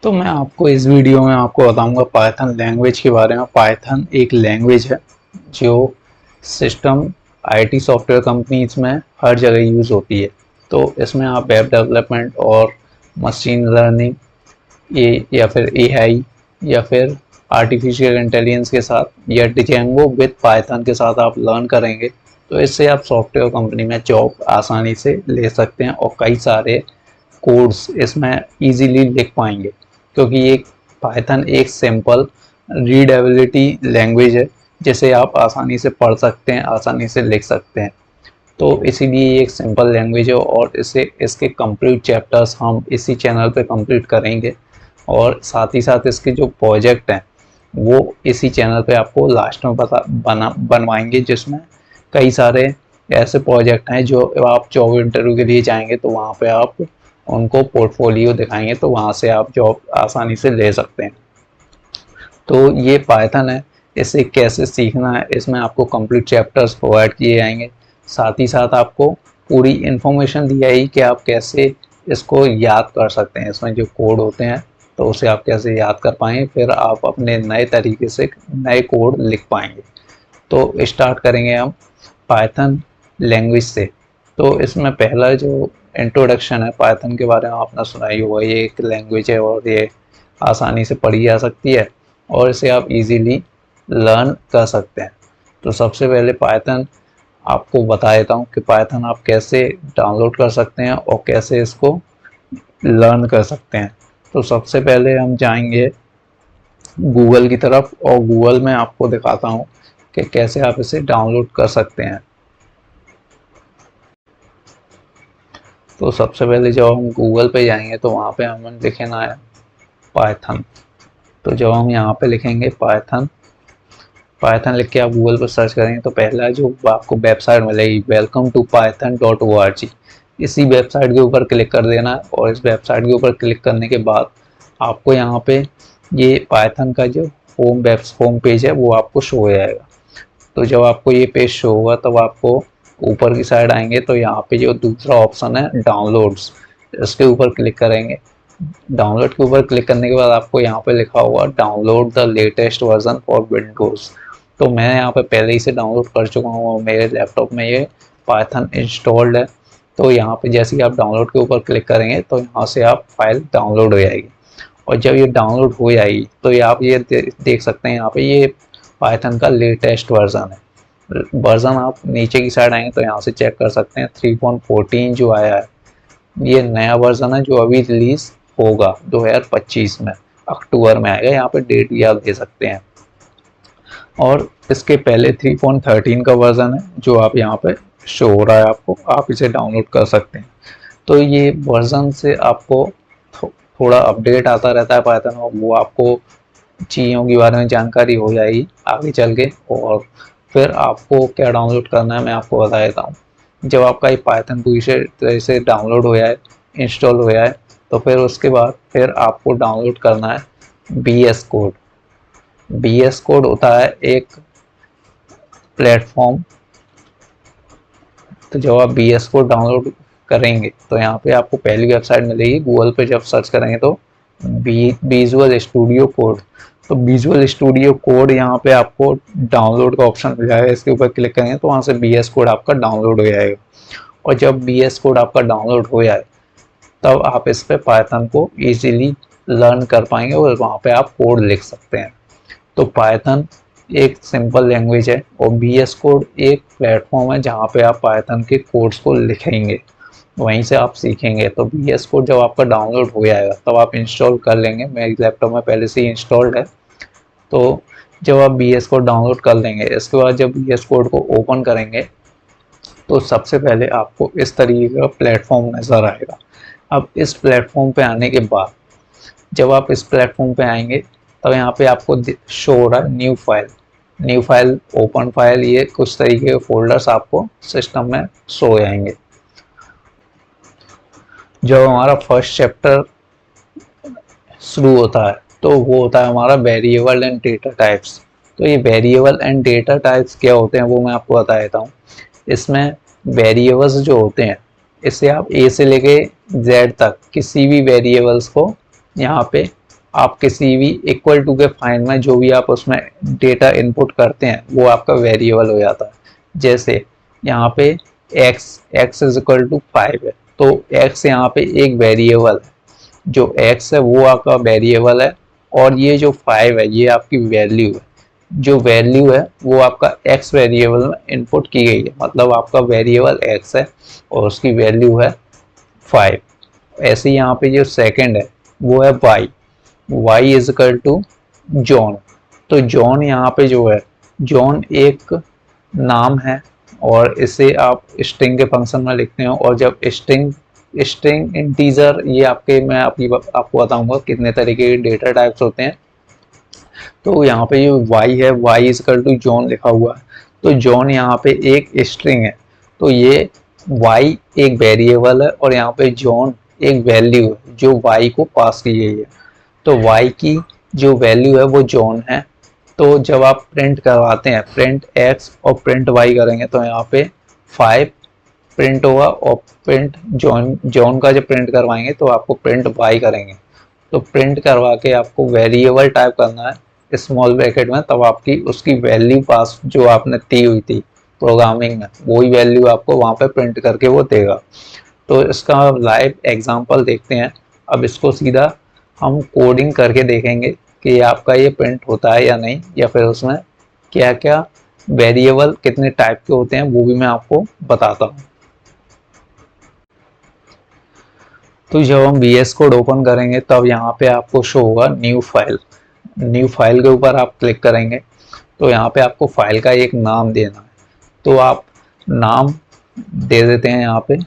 तो मैं आपको इस वीडियो में आपको बताऊंगा पाइथन लैंग्वेज के बारे में। पाइथन एक लैंग्वेज है जो सिस्टम आईटी सॉफ्टवेयर कंपनीज में हर जगह यूज़ होती है। तो इसमें आप वेब डेवलपमेंट और मशीन लर्निंग ये या फिर एआई या फिर आर्टिफिशियल इंटेलिजेंस के साथ या डिजेंगो विद पाइथन के साथ आप लर्न करेंगे तो इससे आप सॉफ्टवेयर कंपनी में जॉब आसानी से ले सकते हैं और कई सारे कोड्स इसमें इजीली लिख पाएंगे, क्योंकि ये पाइथन एक सिंपल रीडेबिलिटी लैंग्वेज है जिसे आप आसानी से पढ़ सकते हैं, आसानी से लिख सकते हैं। तो इसीलिए ये एक सिंपल लैंग्वेज है और इसे इसके कंप्लीट चैप्टर्स हम इसी चैनल पे कंप्लीट करेंगे और साथ ही साथ इसके जो प्रोजेक्ट हैं वो इसी चैनल पे आपको लास्ट में बनवाएंगे, जिसमें कई सारे ऐसे प्रोजेक्ट हैं जो आप जॉब इंटरव्यू के लिए जाएंगे तो वहाँ पे आप उनको पोर्टफोलियो दिखाएंगे तो वहाँ से आप जॉब आसानी से ले सकते हैं। तो ये पाइथन है, इसे कैसे सीखना है इसमें आपको कंप्लीट चैप्टर्स प्रोवाइड किए जाएंगे। साथ ही साथ आपको पूरी इन्फॉर्मेशन दी जाएगी कि आप कैसे इसको याद कर सकते हैं। इसमें जो कोड होते हैं तो उसे आप कैसे याद कर पाएंगे, फिर आप अपने नए तरीके से नए कोड लिख पाएंगे। तो स्टार्ट करेंगे हम पाइथन लैंग्वेज से। तो इसमें पहला जो इंट्रोडक्शन है पाइथन के बारे में आपने सुना ही होगा। ये एक लैंग्वेज है और ये आसानी से पढ़ी जा सकती है और इसे आप इजीली लर्न कर सकते हैं। तो सबसे पहले पाइथन आपको बता देता हूँ कि पाइथन आप कैसे डाउनलोड कर सकते हैं और कैसे इसको लर्न कर सकते हैं। तो सबसे पहले हम जाएंगे गूगल की तरफ और गूगल में आपको दिखाता हूँ कि कैसे आप इसे डाउनलोड कर सकते हैं। तो सबसे पहले जब हम गूगल पे जाएंगे तो वहाँ पे हमें लिखना है पाइथन। तो जब हम यहाँ पे लिखेंगे पाइथन, पाइथन लिख के आप गूगल पर सर्च करेंगे तो पहला जो आपको वेबसाइट मिलेगी welcome-to-python.org, इसी वेबसाइट के ऊपर क्लिक कर देना है। और इस वेबसाइट के ऊपर क्लिक करने के बाद आपको यहाँ पे ये पाइथन का जो होम पेज है वो आपको शो हो जाएगा। तो जब आपको ये पेज शो होगा तब आपको ऊपर की साइड आएंगे तो यहाँ पे जो दूसरा ऑप्शन है डाउनलोड्स, इसके ऊपर क्लिक करेंगे। डाउनलोड के ऊपर क्लिक करने के बाद आपको यहाँ पे लिखा होगा download the latest version for Windows. तो मैं यहाँ पे पहले ही से डाउनलोड कर चुका हूँ और मेरे लैपटॉप में ये पाइथन इंस्टॉल्ड है। तो यहाँ पे जैसे ही आप डाउनलोड के ऊपर क्लिक करेंगे तो यहाँ से आप फाइल डाउनलोड हो जाएगी। और जब ये डाउनलोड हो जाएगी तो ये आप ये देख सकते हैं यहाँ पे ये पाइथन का लेटेस्ट वर्जन है। वर्जन आप नीचे की साइड आएंगे तो यहाँ से चेक कर सकते हैं 3.14 जो आया है, ये नया वर्जन है जो अभी रिलीज होगा 2025 में, अक्टूबर में आएगा। यहाँ पे डेट भी आप दे सकते हैं। और इसके पहले 3.13 का वर्जन है जो आप यहाँ पे शो हो रहा है आपको, आप इसे डाउनलोड कर सकते हैं। तो ये वर्जन से आपको थोड़ा अपडेट आता रहता है पाइथन और वो आपको चीज़ों के बारे में जानकारी हो जाएगी आगे चल के। और फिर आपको क्या डाउनलोड करना है मैं आपको बता देता हूँ। जब आपका ये पाइथन पूरी तरह से डाउनलोड हो जाए, इंस्टॉल हो जाए, तो फिर उसके बाद फिर आपको डाउनलोड करना है VS कोड। VS कोड होता है एक प्लेटफॉर्म। तो जब आप VS कोड डाउनलोड करेंगे तो यहाँ पे आपको पहली वेबसाइट मिलेगी। गूगल पे जब सर्च करेंगे तो विजुअल स्टूडियो कोड। तो विजुअल स्टूडियो कोड यहाँ पे आपको डाउनलोड का ऑप्शन मिल जाएगा, इसके ऊपर क्लिक करेंगे तो वहाँ से VS कोड आपका डाउनलोड हो जाएगा। और जब VS कोड आपका डाउनलोड हो जाए तब आप इस पे पाइथन को इजीली लर्न कर पाएंगे और वहाँ पे आप कोड लिख सकते हैं। तो पाइथन एक सिंपल लैंग्वेज है और VS कोड एक प्लेटफॉर्म है जहाँ पे आप पाइथन के कोड्स को लिखेंगे, वहीं से आप सीखेंगे। तो VS कोड जब आपका डाउनलोड हो जाएगा तब आप इंस्टॉल कर लेंगे। मेरे लैपटॉप में पहले से ही इंस्टॉल्ड है। तो जब आप VS कोड डाउनलोड कर लेंगे, इसके बाद जब VS कोड को ओपन करेंगे तो सबसे पहले आपको इस तरीके का प्लेटफॉर्म नज़र आएगा। अब इस प्लेटफॉर्म पे आने के बाद जब आप इस प्लेटफॉर्म पे आएंगे तब यहाँ पे आपको शो हो रहा है न्यू फाइल, ओपन फाइल, ये कुछ तरीके के फोल्डर्स आपको सिस्टम में शो हो जाएंगे। जब हमारा फर्स्ट चैप्टर शुरू होता है तो वो होता है हमारा वेरिएबल एंड डेटा टाइप्स। तो ये वेरिएबल एंड डेटा टाइप्स क्या होते हैं वो मैं आपको बता देता हूँ। इसमें वेरिएबल्स जो होते हैं इससे आप A से लेके Z तक किसी भी वेरिएबल्स को यहाँ पे आप किसी भी इक्वल टू के फाइन में जो भी आप उसमें डेटा इनपुट करते हैं वो आपका वेरिएबल हो जाता है। जैसे यहाँ पे x इज इक्वल टू 5 है, तो x यहाँ पे एक वेरिएबल है, जो x है वो आपका वेरिएबल है, और ये जो 5 है ये आपकी वैल्यू है। जो वैल्यू है वो आपका x वेरिएबल में इनपुट की गई है, मतलब आपका वेरिएबल x है और उसकी वैल्यू है 5। ऐसे ही यहाँ पे जो सेकंड है वो है y is equal to John. तो जॉन यहाँ पे जो है, जॉन एक नाम है और इसे आप स्ट्रिंग के फंक्शन में लिखते हो, और जब स्ट्रिंग इंटीजर, ये मैं आपको बताऊंगा कितने तरीके के डेटा टाइप्स होते हैं। तो यहाँ पे ये y है, y is equal to John लिखा हुआ है, तो जॉन यहाँ पे एक स्ट्रिंग है, तो ये y एक वेरिएबल है और यहाँ पे जॉन एक वैल्यू है जो y को पास की गई है। तो y की जो वैल्यू है वो जॉन है। तो जब आप प्रिंट करवाते हैं, प्रिंट x और प्रिंट y करेंगे, तो यहाँ पे 5 प्रिंट होगा, और प्रिंट जॉन का जब प्रिंट करवाएंगे तो आपको प्रिंट y करेंगे। तो प्रिंट करवा के आपको वेरिएबल टाइप करना है स्मॉल ब्रैकेट में, तब आपकी उसकी वैल्यू पास जो आपने दी हुई थी प्रोग्रामिंग में, वही वैल्यू आपको वहाँ पे प्रिंट करके वो देगा। तो इसका लाइव एग्जांपल देखते हैं। अब इसको सीधा हम कोडिंग करके देखेंगे कि आपका ये प्रिंट होता है या नहीं, या फिर उसमें क्या क्या वेरिएबल कितने टाइप के होते हैं वो भी मैं आपको बताता हूँ। तो जब हम VS कोड ओपन करेंगे तब यहाँ पे आपको शो होगा न्यू फाइल के ऊपर आप क्लिक करेंगे, तो यहाँ पे आपको फाइल का एक नाम देना है। तो आप नाम दे देते हैं, यहाँ पे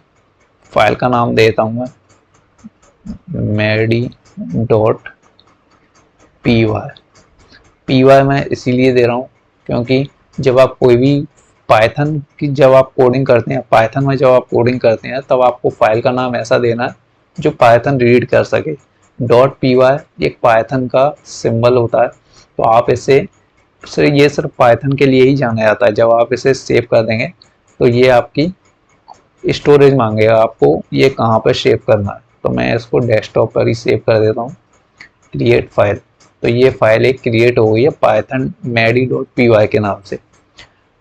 फाइल का नाम देता हूँ मैं medi.py। मैं इसीलिए दे रहा हूँ क्योंकि जब आप कोई भी पाइथन की जब आप कोडिंग करते हैं, पाइथन में जब आप कोडिंग करते हैं, तब आपको फाइल का नाम ऐसा देना है जो पाइथन रीड कर सके। .py एक पाइथन का सिंबल होता है, तो आप इसे ये सिर्फ पाइथन के लिए ही जाना जाता है। जब आप इसे सेव कर देंगे तो ये आपकी स्टोरेज मांगेगा, आपको ये कहाँ पर सेव करना है। तो मैं इसको डेस्कटॉप पर ही सेव कर देता हूँ, क्रिएट फाइल। तो ये फाइल एक क्रिएट हो गई है पाइथन medi.py के नाम से।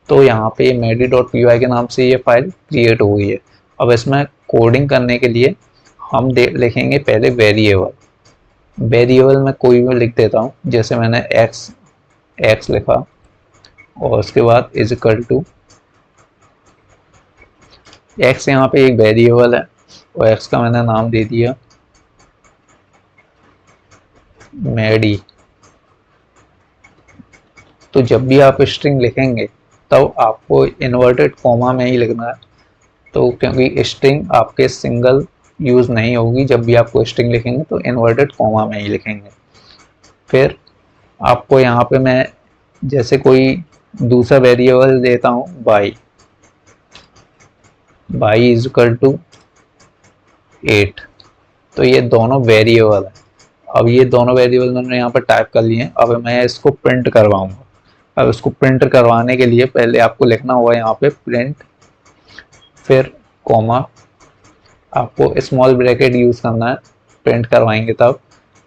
तो यहाँ पे medi.py के नाम से ये फाइल क्रिएट हो गई है। अब इसमें कोडिंग करने के लिए हम लिखेंगे पहले वेरिएबल में कोई भी लिख देता हूँ, जैसे मैंने x लिखा और उसके बाद इज इक्वल टू x, यहाँ पे एक वेरिएबल है और x का मैंने नाम दे दिया मेडी। तो जब भी आप स्ट्रिंग लिखेंगे तब आपको इन्वर्टेड कॉमा में ही लिखना है, तो क्योंकि स्ट्रिंग आपके सिंगल यूज़ नहीं होगी, जब भी आपको स्ट्रिंग लिखेंगे तो इन्वर्टेड कॉमा में ही लिखेंगे। फिर आपको यहाँ पे मैं जैसे कोई दूसरा वेरिएबल देता हूँ y इज इक्वल टू 8। तो ये दोनों वेरिएबल है। अब ये दोनों वेरिएबल मैंने यहाँ पर टाइप कर लिए हैं। अब मैं इसको प्रिंट करवाऊंगा। अब इसको प्रिंट करवाने के लिए पहले आपको लिखना होगा यहाँ पे प्रिंट, फिर कॉमा, आपको स्मॉल ब्रैकेट यूज करना है प्रिंट करवाएंगे तब।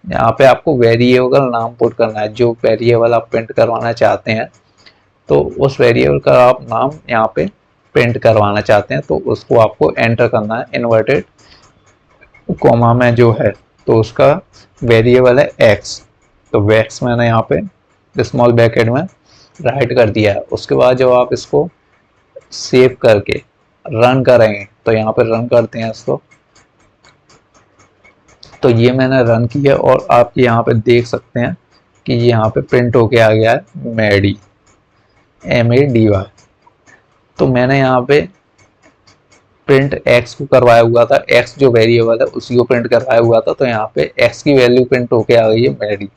यहाँ पे आपको वेरिएबल नाम पुट करना है, जो वेरिएबल आप प्रिंट करवाना चाहते हैं, तो उस वेरिएबल का आप नाम यहाँ पे प्रिंट करवाना चाहते हैं, तो उसको आपको एंटर करना है इन्वर्टेड कॉमा में जो है। तो उसका वेरिएबल है x, तो x मैंने यहाँ पे स्मॉल ब्रैकेट में राइट कर दिया है। उसके बाद जब आप इसको सेव करके रन करेंगे, तो यहाँ पे रन करते हैं इसको, तो ये मैंने रन किया और आप यहाँ पे देख सकते हैं कि ये यहाँ पे प्रिंट होके आ गया है मेडी, MADY। तो मैंने यहाँ पे प्रिंट x को करवाया हुआ था, x जो वेरिएबल है उसी को प्रिंट करवाया हुआ था, तो यहाँ पे x की वैल्यू प्रिंट होके आ गई है मेडी।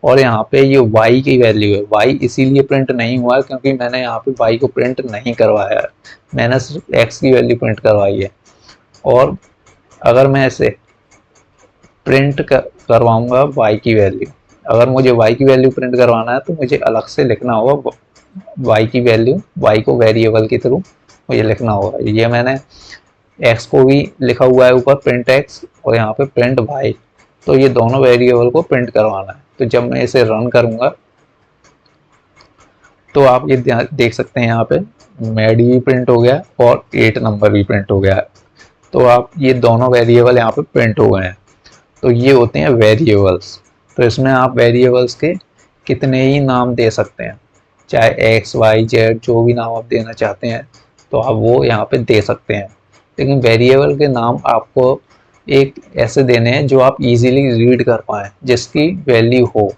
और यहाँ पे ये y की वैल्यू है, y इसीलिए प्रिंट नहीं हुआ है क्योंकि मैंने यहाँ पे y को प्रिंट नहीं करवाया है, मैंने सिर्फ x की वैल्यू प्रिंट करवाई है। और अगर मैं इसे प्रिंट करवाऊंगा y की वैल्यू, अगर मुझे y की वैल्यू प्रिंट करवाना है तो मुझे अलग से लिखना होगा y की वैल्यू, y को वेरिएबल के थ्रू मुझे लिखना होगा। ये मैंने x को भी लिखा हुआ है ऊपर प्रिंट x, और यहाँ पे प्रिंट y। तो ये दोनों वेरिएबल को प्रिंट करवाना है। तो जब मैं इसे रन करूंगा तो आप ये देख सकते हैं यहाँ पे मैडी भी प्रिंट हो गया और 8 नंबर भी प्रिंट हो गया है। तो आप ये दोनों वेरिएबल यहाँ पे प्रिंट हो गए हैं। तो ये होते हैं वेरिएबल्स। तो इसमें आप वेरिएबल्स के कितने ही नाम दे सकते हैं, चाहे एक्स वाई जेड जो भी नाम आप देना चाहते हैं तो आप वो यहाँ पे दे सकते हैं। लेकिन वेरिएबल के नाम आपको एक ऐसे देने हैं जो आप इजीली रीड कर पाएँ, जिसकी वैल्यू हो।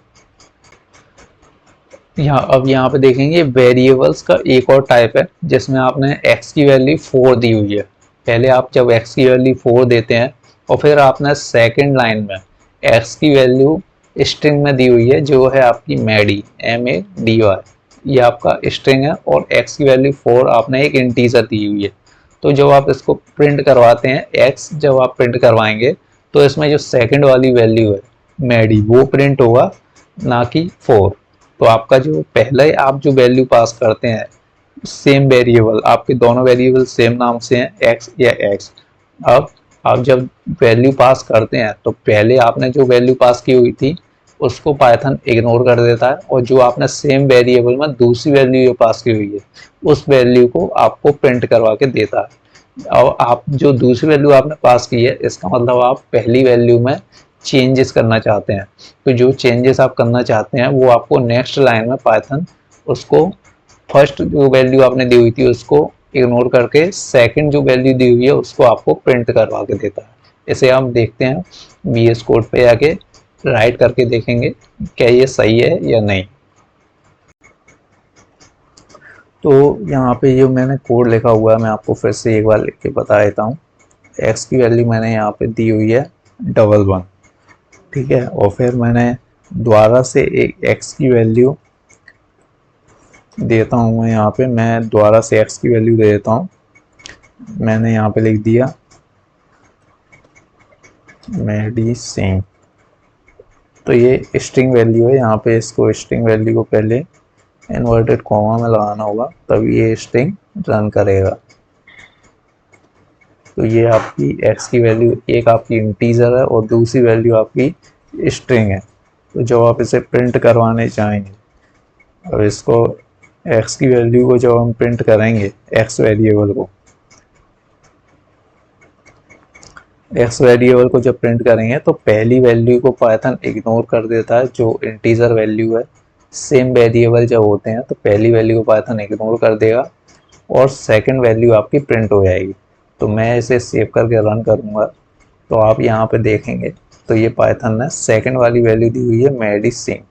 यहाँ पे देखेंगे वेरिएबल्स का एक और टाइप है जिसमें आपने x की वैल्यू 4 दी हुई है। पहले आप जब x की वैल्यू 4 देते हैं और फिर आपने सेकंड लाइन में x की वैल्यू स्ट्रिंग में दी हुई है जो है आपकी मैडी MADY, ये आपका स्ट्रिंग है और x की वैल्यू 4 आपने एक इंटीजर दी हुई है। तो जब आप इसको प्रिंट करवाते हैं x जब आप प्रिंट करवाएंगे तो इसमें जो सेकंड वाली वैल्यू है मैडी वो प्रिंट होगा, ना कि 4। तो आपका जो पहले आप जो वैल्यू पास करते हैं सेम वेरिएबल, आपके दोनों वेरिएबल सेम नाम से हैं एक्स या एक्स। अब आप जब वैल्यू पास करते हैं तो पहले आपने जो वैल्यू पास की हुई थी उसको पाइथन इग्नोर कर देता है और जो आपने सेम वेरिएबल में दूसरी वैल्यू पास की हुई है उस वैल्यू को आपको प्रिंट करवा के देता है। और आप जो दूसरी वैल्यू आपने पास की है इसका मतलब आप पहली वैल्यू में चेंजेस करना चाहते हैं। तो जो चेंजेस आप करना चाहते हैं वो आपको नेक्स्ट लाइन में पाइथन उसको फर्स्ट जो वैल्यू आपने दी हुई थी उसको इग्नोर करके सेकंड जो वैल्यू दी हुई है उसको आपको प्रिंट करवा के देता है। इसे हम देखते हैं VS कोड पे आके राइट करके देखेंगे क्या ये सही है या नहीं। तो यहाँ पे जो मैंने कोड लिखा हुआ है मैं आपको फिर से एक बार लिख के बता देता हूँ। x की वैल्यू मैंने यहाँ पे दी हुई है 11, ठीक है। और फिर मैंने दोबारा से एक x की वैल्यू देता हूँ, मैं यहाँ पे मैं दोबारा से x की वैल्यू दे देता हूँ। मैंने यहाँ पे लिख दिया मेडिसिन। तो ये स्ट्रिंग वैल्यू है, यहाँ पे इसको स्ट्रिंग वैल्यू को पहले इन्वर्टेड कॉमा में लगाना होगा तभी ये स्ट्रिंग रन करेगा। तो ये आपकी x की वैल्यू एक आपकी इंटीजर है और दूसरी वैल्यू आपकी स्ट्रिंग है। तो जब आप इसे प्रिंट करवाने चाहेंगे, अब इसको x की वैल्यू को जब हम प्रिंट करेंगे x वेरिएबल को, x वेरिएबल को जब प्रिंट करेंगे तो पहली वैल्यू को पाइथन इग्नोर कर देता है जो इंटीजर वैल्यू है। सेम वेरिएबल जब होते हैं तो पहली वैल्यू को पाइथन इग्नोर कर देगा और सेकंड वैल्यू आपकी प्रिंट हो जाएगी। तो मैं इसे सेव करके रन करूँगा तो आप यहाँ पे देखेंगे तो ये पाइथन ने सेकंड वाली वैल्यू दी हुई है मेडिसिन।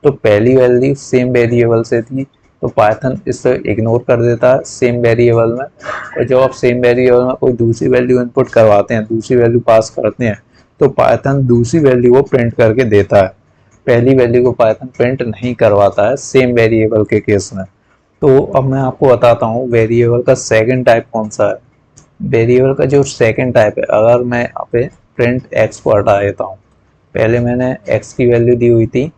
तो पहली वैल्यू सेम वेरिएबल से थी तो पाइथन इसे इग्नोर कर देता है सेम वेरिएबल में। और जब आप सेम वेरिएबल में कोई दूसरी वैल्यू इनपुट करवाते हैं, दूसरी वैल्यू पास करते हैं तो पाइथन दूसरी वैल्यू को प्रिंट करके देता है। पहली वैल्यू को पाइथन प्रिंट नहीं करवाता है सेम वेरिएबल के केस में। तो अब मैं आपको बताता हूँ वेरिएबल का सेकंड टाइप कौन सा है। वेरिएबल का जो सेकंड टाइप है, अगर मैं यहाँ पे प्रिंट एक्स को हटा देता हूँ, पहले मैंने एक्स की वैल्यू दी हुई थी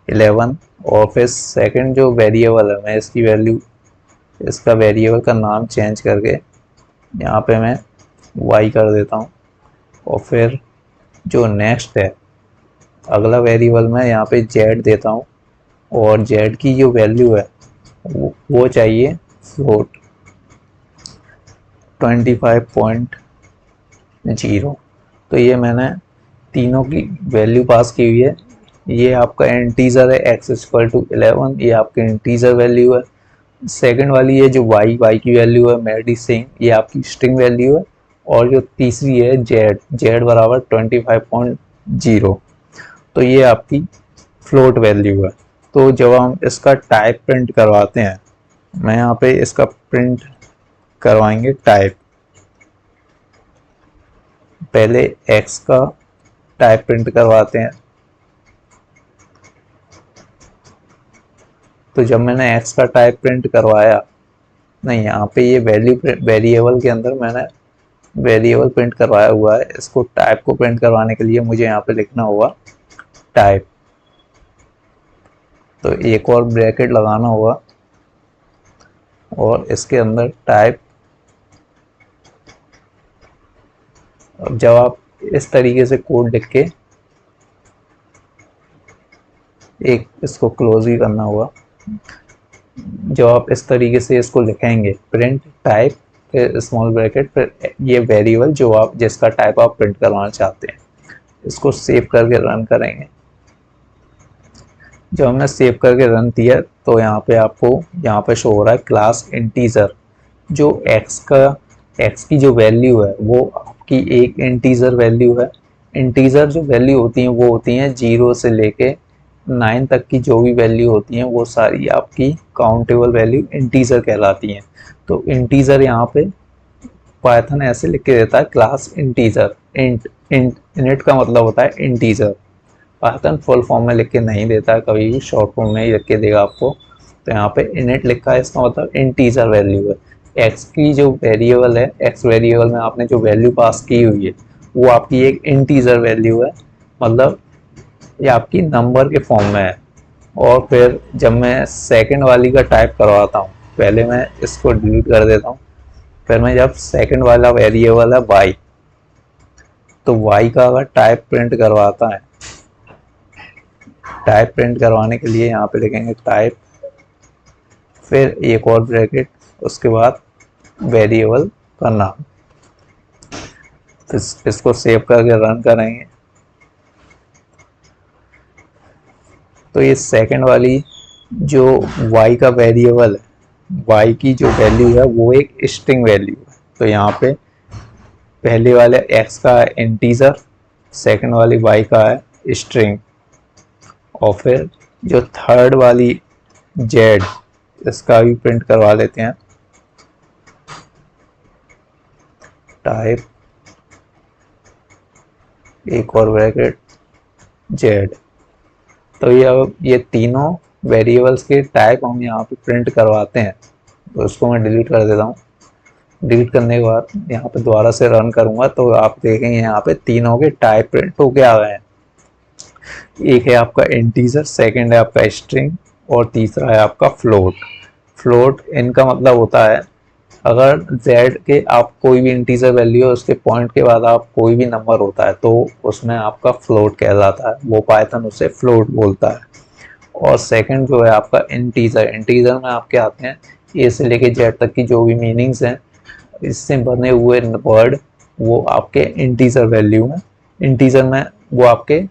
11 और फिर सेकंड जो वेरिएबल है मैं इसकी वैल्यू, इसका वेरिएबल का नाम चेंज करके यहाँ पे मैं y कर देता हूँ और फिर जो नेक्स्ट है अगला वेरिएबल मैं यहाँ पे z देता हूँ और z की जो वैल्यू है वो चाहिए फ्लोट 25.0। तो ये मैंने तीनों की वैल्यू पास की हुई है। ये आपका इंटीजर है x इक्वल टू 11, ये आपकी इंटीजर वैल्यू है। सेकंड वाली है जो y की वैल्यू है मेडिसिन, ये आपकी स्ट्रिंग वैल्यू है। और जो तीसरी है z बराबर 25.0, तो ये आपकी फ्लोट वैल्यू है। तो जब हम इसका टाइप प्रिंट करवाते हैं, मैं यहाँ पे इसका प्रिंट करवाएंगे टाइप। पहले x का टाइप प्रिंट करवाते हैं। तो जब मैंने x का टाइप प्रिंट करवाया, नहीं यहाँ पे ये वैल्यू वेरिएबल के अंदर मैंने वेरिएबल प्रिंट करवाया हुआ है, इसको टाइप को प्रिंट करवाने के लिए मुझे यहाँ पे लिखना होगा टाइप। तो एक और ब्रैकेट लगाना होगा और इसके अंदर टाइप। अब जब आप इस तरीके से कोड लिख के एक इसको क्लोज भी करना होगा। जब आप इस तरीके से इसको लिखेंगे, प्रिंट टाइप फिर स्मॉल ब्रैकेट फिर ये वेरिएबल जो आप जिसका टाइप आप प्रिंट करवाना चाहते हैं, इसको सेव करके रन करेंगे। जब हमने सेव करके रन किया तो यहाँ पे आपको यहाँ पे शो हो रहा है क्लास इंटीजर। जो एक्स की जो वैल्यू है वो आपकी एक इंटीजर वैल्यू है। इंटीजर जो वैल्यू होती हैं वो होती हैं 0 से लेके 9 तक की जो भी वैल्यू होती हैं वो सारी आपकी काउंटेबल वैल्यू इंटीजर कहलाती हैं। तो इंटीजर यहाँ पे पाइथन ऐसे लिख के देता है क्लास इंटीजर। इनिट का मतलब होता है इंटीजर। पाइथन फुल फॉर्म में लिख के नहीं देता है, कभी भी शॉर्ट फॉर्म में ही लिख के देगा आपको। तो यहाँ पे इनिट लिखा है, इसका मतलब इंटीजर वैल्यू है। एक्स की जो वेरिएबल है, एक्स वेरिएबल में आपने जो वैल्यू पास की हुई है वो आपकी एक इंटीजर वैल्यू है, मतलब ये आपकी नंबर के फॉर्म में है। और फिर जब मैं सेकंड वाली का टाइप करवाता हूँ, पहले मैं इसको डिलीट कर देता हूँ, फिर मैं जब सेकंड वाला वेरिएबल है y, तो y का अगर टाइप प्रिंट करवाता है, टाइप प्रिंट करवाने के लिए यहाँ पे लिखेंगे टाइप फिर एक और ब्रैकेट, उसके बाद वेरिएबल का नाम। इसको सेव करके रन करेंगे तो ये सेकंड वाली जो y का वेरिएबल है, y की जो वैल्यू है वो एक स्ट्रिंग वैल्यू है। तो यहाँ पे पहले वाले x का है इंटीजर, सेकंड वाली y का है स्ट्रिंग, और फिर जो थर्ड वाली z, इसका भी प्रिंट करवा लेते हैं टाइप एक और ब्रैकेट z। तो ये अब ये तीनों वेरिएबल्स के टाइप हम यहाँ पे प्रिंट करवाते हैं। तो उसको मैं डिलीट कर देता हूँ। डिलीट करने के बाद यहाँ पे दोबारा से रन करूँगा तो आप देखेंगे यहाँ पे तीनों के टाइप प्रिंट होके आ गए हैं। एक है आपका इंटीजर, सेकंड है आपका स्ट्रिंग, और तीसरा है आपका फ्लोट। फ्लोट इनका मतलब होता है अगर z के आप कोई भी इंटीजर वैल्यू है उसके पॉइंट के बाद आप कोई भी नंबर होता है तो उसमें आपका फ्लोट कहलाता है, वो पाइथन उसे फ्लोट बोलता है। और सेकंड जो है आपका इंटीजर, इंटीजर में आपके आते हैं ए से लेके जेड तक की जो भी मीनिंग्स हैं इससे बने हुए वर्ड, वो आपके इंटीजर वैल्यू में, इंटीजर में वो आपके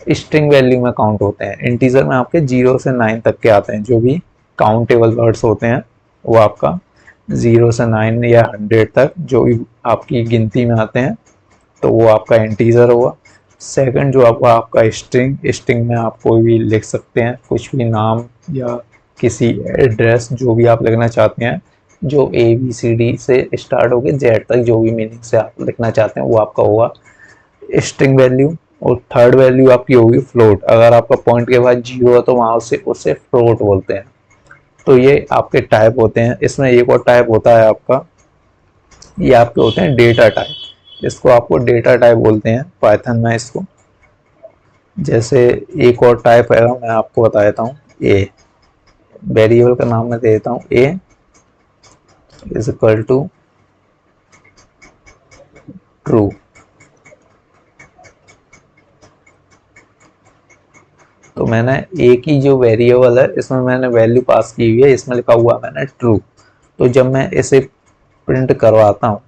स्ट्रिंग वैल्यू में काउंट होते हैं। इंटीजर में आपके 0 से 9 तक के आते हैं, जो भी काउंटेबल वर्ड्स होते हैं वो आपका 0 से 9 या 100 तक जो भी आपकी गिनती में आते हैं तो वो आपका इंटीजर होगा। सेकंड जो आपका स्ट्रिंग, स्ट्रिंग में आप कोई भी लिख सकते हैं, कुछ भी नाम या किसी एड्रेस जो भी आप लिखना चाहते हैं, जो ABCD से स्टार्ट होकर जेड तक जो भी मीनिंग से आप लिखना चाहते हैं वो आपका होगा स्ट्रिंग वैल्यू। और थर्ड वैल्यू आपकी होगी फ्लोट। अगर आपका पॉइंट के बाद 0 है तो वहां उसे फ्लोट बोलते हैं। तो ये आपके टाइप होते हैं। इसमें एक और टाइप होता है आपका, ये आपके होते हैं डेटा टाइप। इसको आपको डेटा टाइप बोलते हैं पाइथन में इसको। जैसे एक और टाइप है, मैं आपको बता देता हूँ, ए। वेरिएबल का नाम मैं दे देता हूँ ए इज इक्वल टू ट्रू। तो मैंने ए की जो वेरिएबल है इसमें मैंने वैल्यू पास की हुई है, इसमें लिखा हुआ मैंने ट्रू। तो जब मैं इसे प्रिंट करवाता हूँ,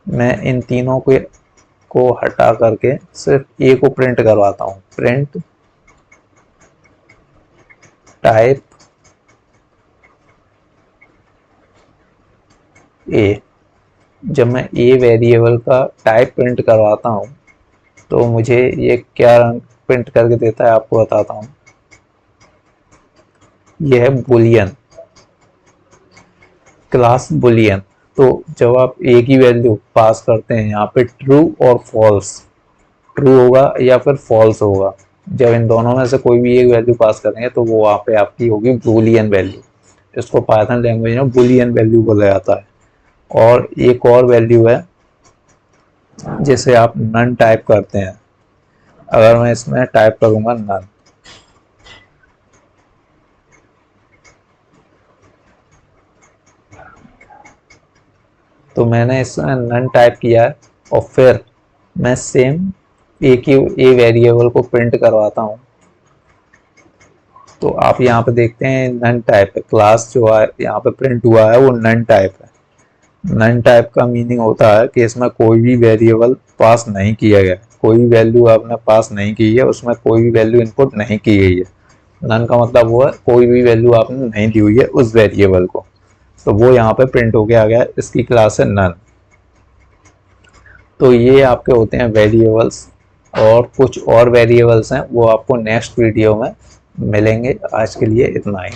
मैं इन तीनों को हटा करके सिर्फ ए को प्रिंट करवाता हूँ। Print type A. जब मैं ए वेरिएबल का टाइप प्रिंट करवाता हूँ तो मुझे ये क्या रंग प्रिंट करके देता है आपको बताता हूँ। यह है बुलियन, क्लास बुलियन। तो जब आप ए की वैल्यू पास करते हैं यहाँ पे ट्रू और फॉल्स, ट्रू होगा या फिर फॉल्स होगा, जब इन दोनों में से कोई भी एक वैल्यू पास करेंगे तो वो वहाँ पे आपकी होगी बुलियन वैल्यू। इसको पाइथन लैंग्वेज में बुलियन वैल्यू बोला जाता है। और एक और वैल्यू है जैसे आप नन टाइप करते हैं, अगर मैं इसमें टाइप करूंगा नन, तो मैंने इसमें नन टाइप किया है और फिर मैं सेम एक ही ए वेरिएबल को प्रिंट करवाता हूँ, तो आप यहाँ पे देखते हैं नन टाइप है, क्लास जो है यहाँ पे प्रिंट हुआ है वो नन टाइप है। नन टाइप का मीनिंग होता है कि इसमें कोई भी वेरिएबल पास नहीं किया गया, कोई भी वैल्यू आपने पास नहीं की है, उसमें कोई भी वैल्यू इनपुट नहीं की गई है। नन का मतलब वो है कोई भी वैल्यू आपने नहीं दी हुई है उस वेरिएबल को, तो वो यहाँ पे प्रिंट होके आ गया, इसकी क्लास है नन। तो ये आपके होते हैं वेरिएबल्स, और कुछ और वेरिएबल्स हैं वो आपको नेक्स्ट वीडियो में मिलेंगे। आज के लिए इतना ही।